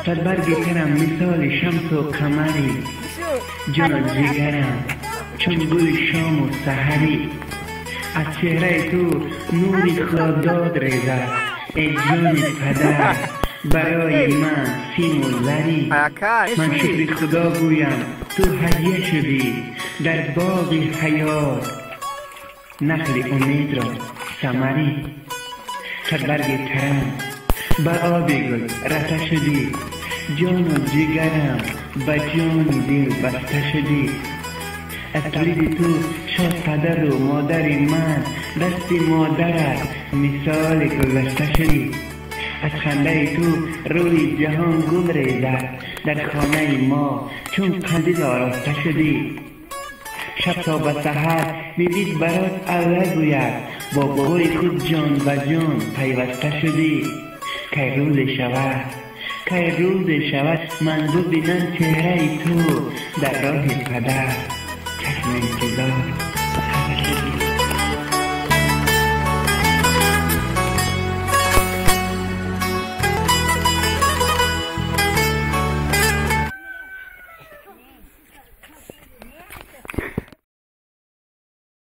صدبرگ ترم مثال شمس و قمری، جان و جگرم چون گل شام و سحری. از چهره تو نوری خداداد ریزد ای جان پدر، برای من سیم و زری. من شکر خدا گویم تو هدیه شدی در باغ حیات، نخل امید را ثمری. صدبرگ ترم بر آب گل رسته شدی، جان و جگرم به جان دل بسته شدی. از تولید تو شاد پدر و مادر من، دست مادرت مثال گلدسته شدی. از خنده تو روی جهان گل ریزد در خانه ما چون قندیل آراسته شدی. شب تا به سحر میدید برات الله گوید، با بابای خود جان و جان پیوسته شدی. کی روز شود من ببینم چهره تو در راه پدر.